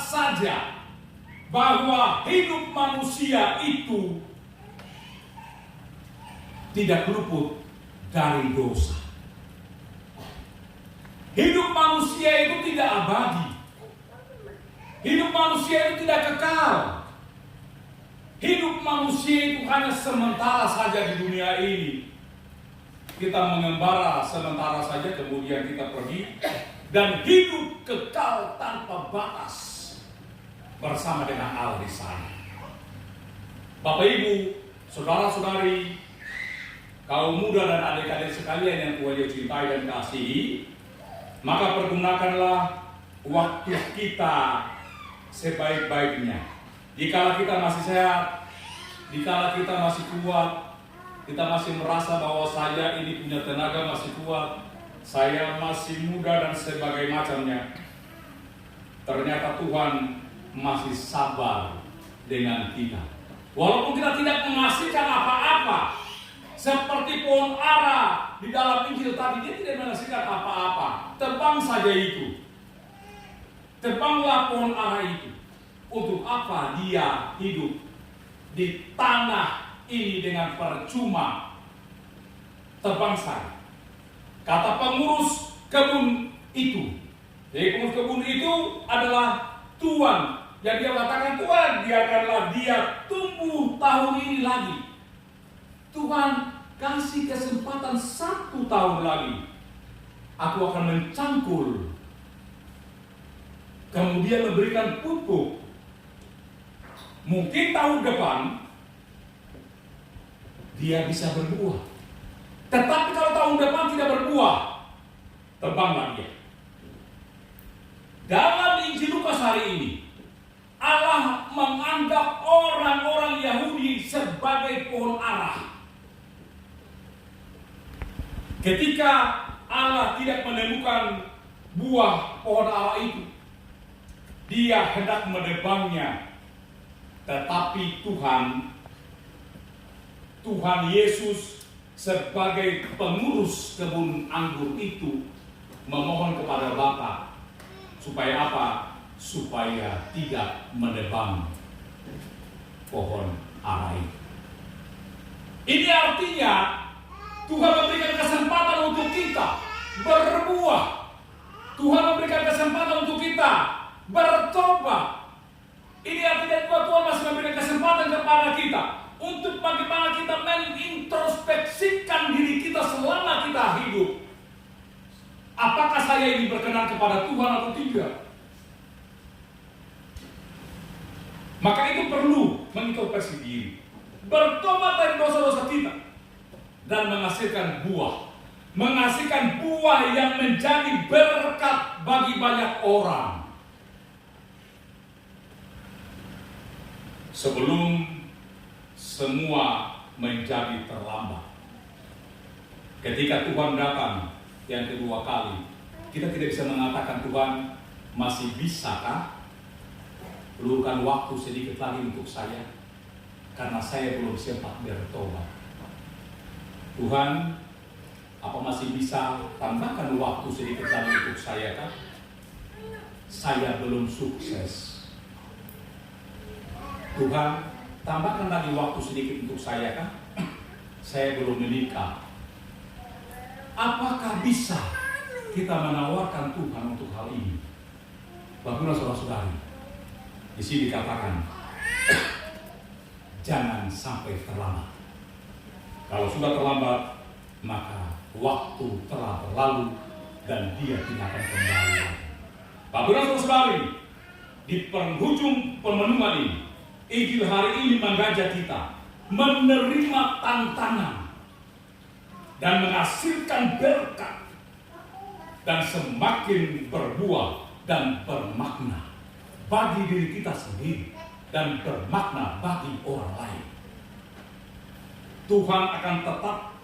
saja bahwa hidup manusia itu tidak luput dari dosa. Hidup manusia itu tidak abadi. Hidup manusia itu tidak kekal. Hidup manusia itu hanya sementara saja di dunia ini. Kita mengembara sementara saja, kemudian kita pergi dan hidup kekal tanpa batas bersama dengan Allah di sana. Bapak Ibu, saudara-saudari, kaum muda dan adik-adik sekalian yang Tuhan Yesus cintai dan kasihi, maka pergunakanlah waktu kita sebaik-baiknya. Jika kita masih sehat, jika kita masih kuat, kita masih merasa bahwa saya ini punya tenaga masih kuat, saya masih muda dan sebagainya macamnya, ternyata Tuhan masih sabar dengan kita. Walaupun kita tidak menghasilkan apa-apa, seperti pohon ara di dalam Injil tadi, dia tidak menghasilkan apa-apa. Tebang saja itu. Tebanglah pohon ara itu. Untuk apa dia hidup di tanah ini dengan percuma? Tebang saja. Kata pengurus kebun itu. Jadi pengurus kebun itu adalah Tuhan. Yang dia katakan, Tuhan, biarkanlah dia tumbuh tahun ini lagi. Tuhan kasih kesempatan 1 tahun lagi. Aku akan mencangkul. Kemudian memberikan pupuk. Mungkin tahun depan dia bisa berbuah. Tetapi kalau tahun depan tidak berbuah, tebanglah dia. Dalam Injil Lukas hari ini, Allah menganggap orang-orang Yahudi sebagai pohon ara. Ketika Allah tidak menemukan buah pohon ara itu, dia hendak menebangnya. Tetapi Tuhan Yesus sebagai pengurus kebun anggur itu memohon kepada Bapa supaya apa? Supaya tidak menebang pohon ara itu. Ini artinya Tuhan memberikan kesempatan untuk kita berbuah. Tuhan memberikan kesempatan untuk kita bertobat. Ini artinya bahwa Tuhan masih memberikan kesempatan kepada kita untuk bagaimana kita mengintrospeksikan diri kita selama kita hidup. Apakah saya ini berkenan kepada Tuhan atau tidak? Maka itu perlu mengintrospeksi diri, bertobat dari dosa-dosa kita, dan menghasilkan buah. Menghasilkan buah yang menjadi berkat bagi banyak orang. Sebelum semua menjadi terlambat. Ketika Tuhan datang yang kedua kali, kita tidak bisa mengatakan, Tuhan, masih bisakah luangkan waktu sedikit lagi untuk saya? Karena saya belum sempat bertobat. Tuhan, apa masih bisa tambahkan waktu sedikit lagi untuk saya kah? Saya belum sukses. Tuhan, tambahkan lagi waktu sedikit untuk saya kah? Saya belum menikah. Apakah bisa kita menawarkan Tuhan untuk hal ini? Bapak saudara-saudari, di sini dikatakan, jangan sampai terlambat. Kalau sudah terlambat, maka waktu telah berlalu dan dia tidak akan kembali. Bapak saudara-saudari, di penghujung pemenuhan ini, Injil hari ini mengajak kita menerima tantangan dan menghasilkan berkat dan semakin berbuah dan bermakna bagi diri kita sendiri dan bermakna bagi orang lain. Tuhan akan tetap